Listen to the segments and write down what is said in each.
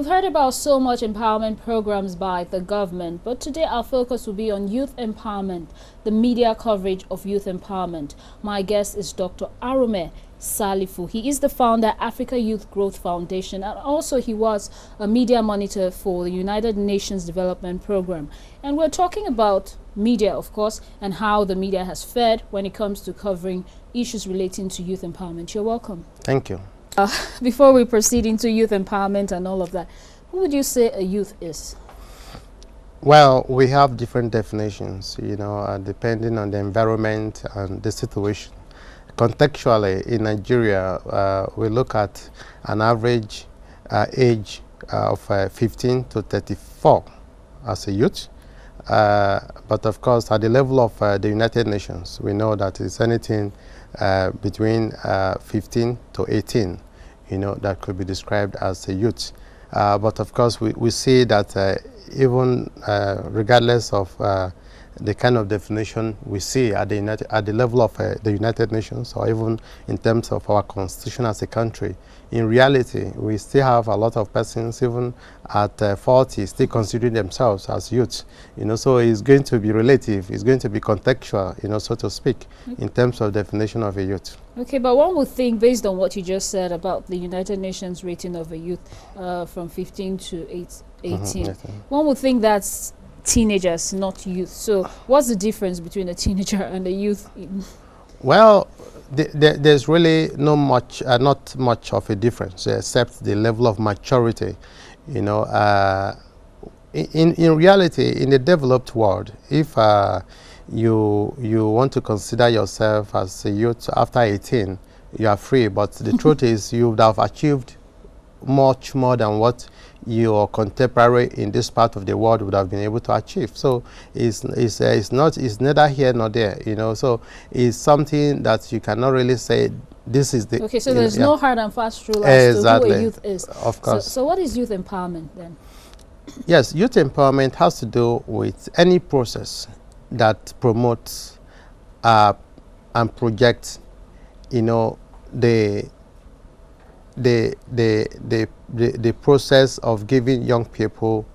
We've heard about so much empowerment programs by the government, but today our focus will be on youth empowerment, the media coverage of youth empowerment. My guest is Dr. Arume Salifu. He is the founder, Africa Youth Growth Foundation, and also he was a media monitor for the United Nations Development Program. And we're talking about media, of course, and how the media has fared when it comes to covering issues relating to youth empowerment. You're welcome. Thank you. Before we proceed into youth empowerment and all of that, who would you say a youth is? Well, we have different definitions, depending on the environment and the situation. Contextually, in Nigeria, we look at an average age of 15 to 34 as a youth. But of course, at the level of the United Nations, we know that it's anything between 15 to 18, that could be described as a youth. But of course, we see that even regardless of the kind of definition we see at the level of the United Nations, or even in terms of our constitution as a country, in reality, we still have a lot of persons, even at 40, still considering themselves as youth. So it's going to be relative, it's going to be contextual, so to speak, in terms of definition of a youth. Okay, but one would think, based on what you just said about the United Nations rating of a youth from 15 to 18, one would think that's teenagers, not youth. So what's the difference between a teenager and a youth? Well, there's really not much of a difference, except the level of maturity. In reality, in the developed world, if you want to consider yourself as a youth after 18, you are free. But the truth is, you would have achieved much more than what your contemporary in this part of the world would have been able to achieve. So it's neither here nor there. So it's something that you cannot really say this is the. Okay, so there's no hard and fast rule as to who a youth is. Of course. So what is youth empowerment then? Yes, youth empowerment has to do with any process that promotes and projects, the process of giving young people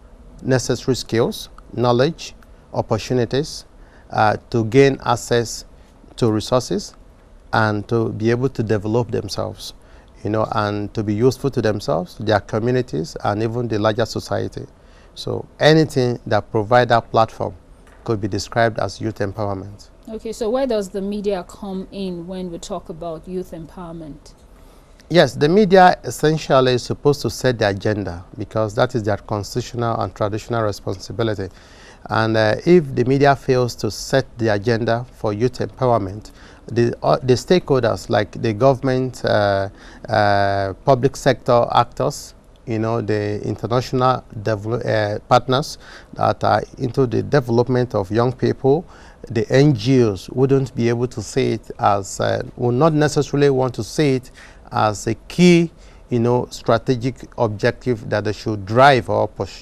necessary skills, knowledge, opportunities to gain access to resources and to be able to develop themselves, and to be useful to themselves, their communities, and even the larger society. So anything that provides that platform could be described as youth empowerment. Okay, so where does the media come in when we talk about youth empowerment? Yes, the media essentially is supposed to set the agenda because that is their constitutional and traditional responsibility. And if the media fails to set the agenda for youth empowerment, the stakeholders like the government, public sector actors, the international partners that are into the development of young people, the NGOs wouldn't be able to see it as, would not necessarily want to see it as a key, strategic objective that they should drive or push,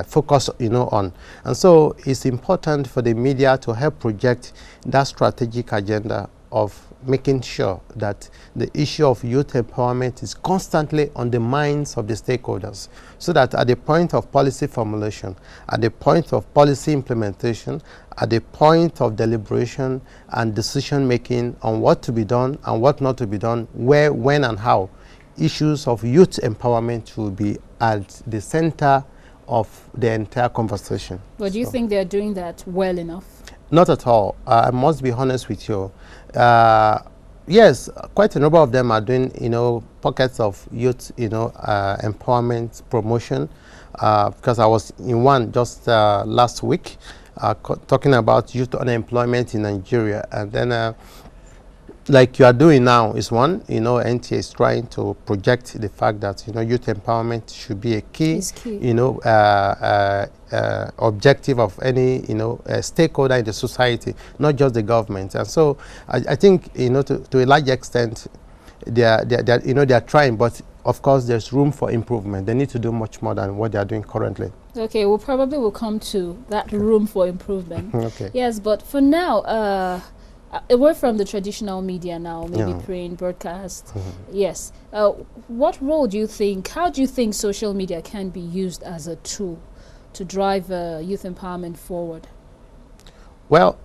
focus, on. And so it's important for the media to help project that strategic agenda of making sure that the issue of youth empowerment is constantly on the minds of the stakeholders, so that at the point of policy formulation, at the point of policy implementation, at the point of deliberation and decision making on what to be done and what not to be done, where, when and how, issues of youth empowerment will be at the center of the entire conversation. But do you think they're doing that well enough? Not at all. I must be honest with you. Yes, quite a number of them are doing, pockets of youth, empowerment promotion. Because I was in one just last week, talking about youth unemployment in Nigeria, and then like you are doing now is one. NTA is trying to project the fact that youth empowerment should be a key. Objective of any stakeholder in the society, not just the government. And so I think to a large extent they are trying, but of course there's room for improvement. They need to do much more than what they are doing currently. Okay, we probably will come to that room for improvement. Okay. Yes, but for now, Away from the traditional media now, maybe print, broadcast, yes. What role do you think, how do you think social media can be used as a tool to drive youth empowerment forward? Well,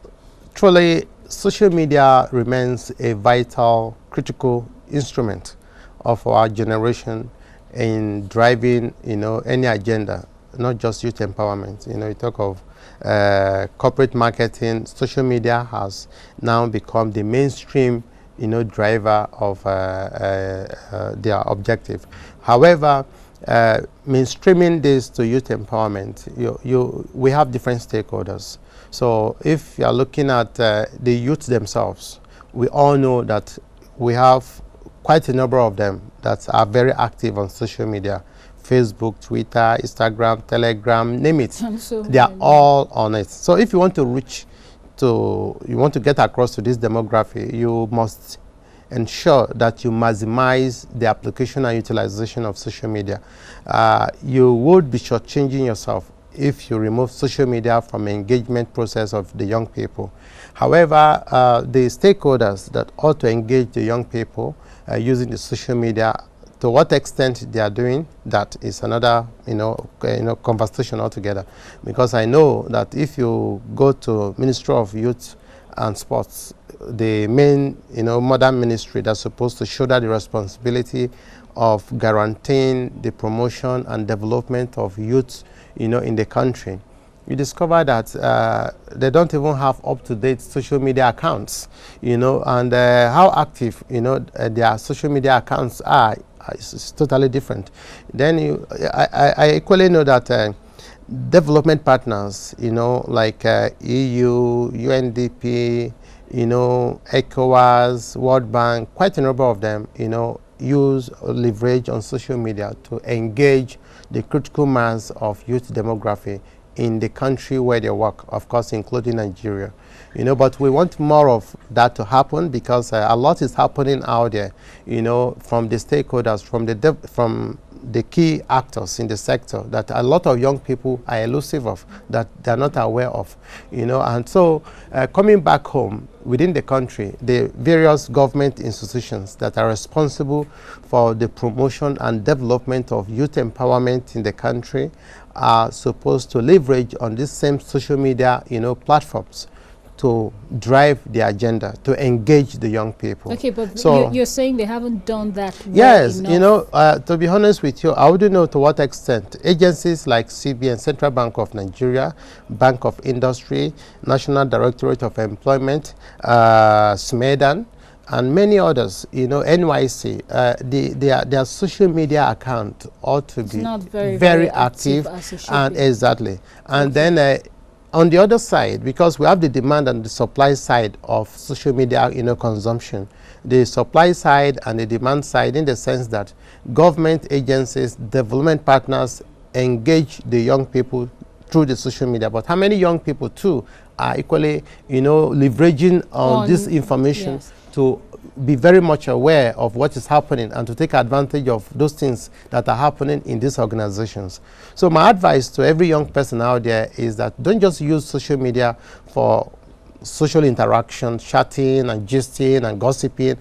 truly, social media remains a vital, critical instrument of our generation in driving, any agenda, not just youth empowerment. You talk of corporate marketing. Social media has now become the mainstream, driver of their objective. However, mainstreaming this to youth empowerment, we have different stakeholders. So if you are looking at the youth themselves, we all know that we have quite a number of them that are very active on social media. Facebook, Twitter, Instagram, Telegram, name it. So they are all on it. So if you want to you want to get across to this demography, you must ensure that you maximize the application and utilization of social media. You would be shortchanging yourself if you remove social media from the engagement process of the young people. However, the stakeholders that ought to engage the young people using the social media, to what extent they are doing that is another conversation altogether. Because I know that if you go to Ministry of Youth and Sports, the main modern ministry that's supposed to shoulder the responsibility of guaranteeing the promotion and development of youth in the country, you discover that they don't even have up-to-date social media accounts, and how active their social media accounts are is totally different. Then I equally know that development partners, like EU, UNDP, ECOWAS, World Bank, quite a number of them, use leverage on social media to engage the critical mass of youth demography in the country where they work, of course, including Nigeria. But we want more of that to happen because a lot is happening out there, from the stakeholders, from the key actors in the sector that a lot of young people are elusive of, that they're not aware of, and so coming back home within the country, the various government institutions that are responsible for the promotion and development of youth empowerment in the country are supposed to leverage on these same social media, platforms to drive the agenda, to engage the young people. Okay, but so you're saying they haven't done that well yes, enough. To be honest with you, I wouldn't know to what extent. Agencies like CBN, Central Bank of Nigeria, Bank of Industry, National Directorate of Employment, SMEDAN, and many others, NYC, their social media account ought to be very active and exactly. And then on the other side, because we have the demand and the supply side of social media, consumption, the supply side and the demand side, in the sense that government agencies, development partners engage the young people through the social media. But how many young people too are equally, leveraging on this information to be very much aware of what is happening and to take advantage of those things that are happening in these organizations. So my advice to every young person out there is that don't just use social media for social interaction, chatting and gisting and gossiping.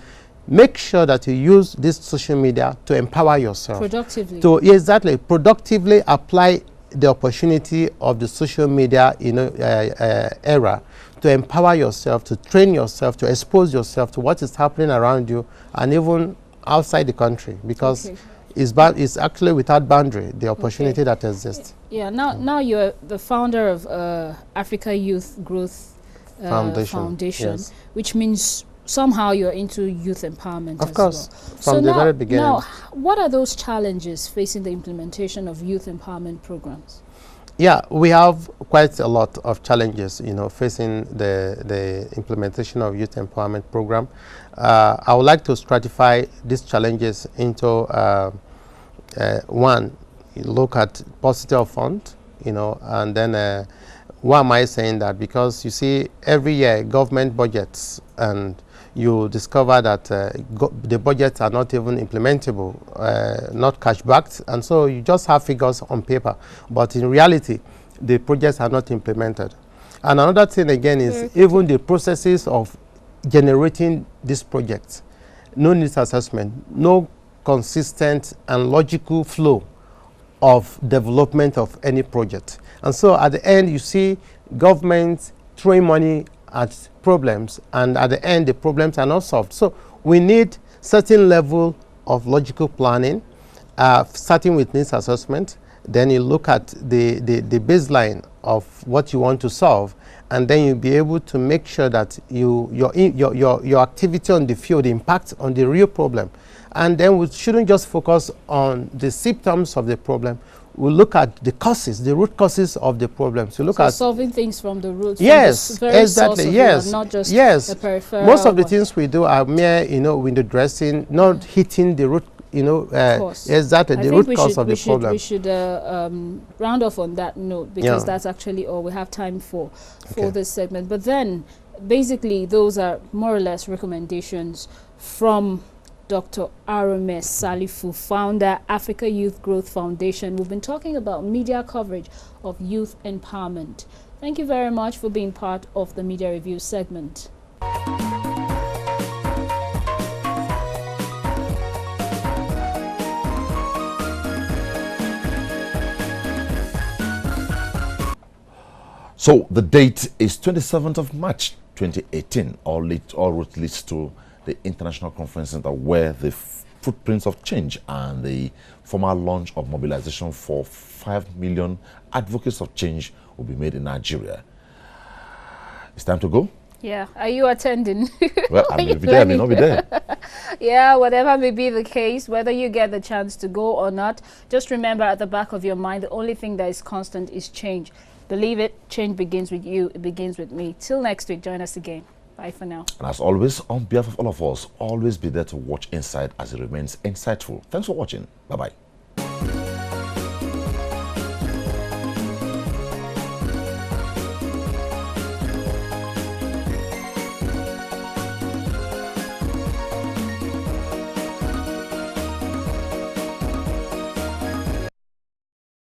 Make sure that you use this social media to empower yourself. Productively. To exactly, productively apply the opportunity of the social media era to empower yourself, to train yourself, to expose yourself to what is happening around you and even outside the country, because it's actually without boundary, the opportunity that exists. Yeah, now you're the founder of Africa Youth Growth Foundation, which means somehow you're into youth empowerment of course, well. From the very beginning. Now, what are those challenges facing the implementation of youth empowerment programs? Yeah, we have quite a lot of challenges, facing the implementation of youth empowerment program. I would like to stratify these challenges into one, look at paucity of fund, and then why am I saying that? Because you see, every year government budgets, and you discover that the budgets are not even implementable, not cash backed, and so you just have figures on paper, but in reality the projects are not implemented. And another thing again is even the processes of generating this project. No needs assessment, no consistent and logical flow of development of any project. And so at the end, you see government throwing money at problems, and at the end, the problems are not solved. So we need certain level of logical planning, starting with needs assessment. Then you look at the baseline of what you want to solve, and then you'll be able to make sure that your activity on the field impacts on the real problem. And then we shouldn't just focus on the symptoms of the problem. We look at the causes, the root causes of the problem. So look at solving things from the roots. Yes, from the very exactly. source of Yes, it, not just yes. the peripheral. Most of the things we do are mere, window dressing, not hitting the root. Exactly, the root cause of the problem. We should round off on that note, because that's actually all we have time for this segment. But then, basically, those are more or less recommendations from Dr. Arume Salifu, founder, Africa Youth Growth Foundation. We've been talking about media coverage of youth empowerment. Thank you very much for being part of the Media Review segment. So the date is 27th of March 2018. All route leads to the International Conference Center, where the footprints of change and the formal launch of mobilization for 5 million advocates of change will be made in Nigeria. It's time to go. Yeah. Are you attending? Well, I may be there, I may not be there. Yeah, whatever may be the case, whether you get the chance to go or not, just remember at the back of your mind, the only thing that is constant is change. Believe it, change begins with you, it begins with me. Till next week, join us again. Bye for now. And as always, on behalf of all of us, always be there to watch Inside as it remains insightful. Thanks for watching. Bye-bye.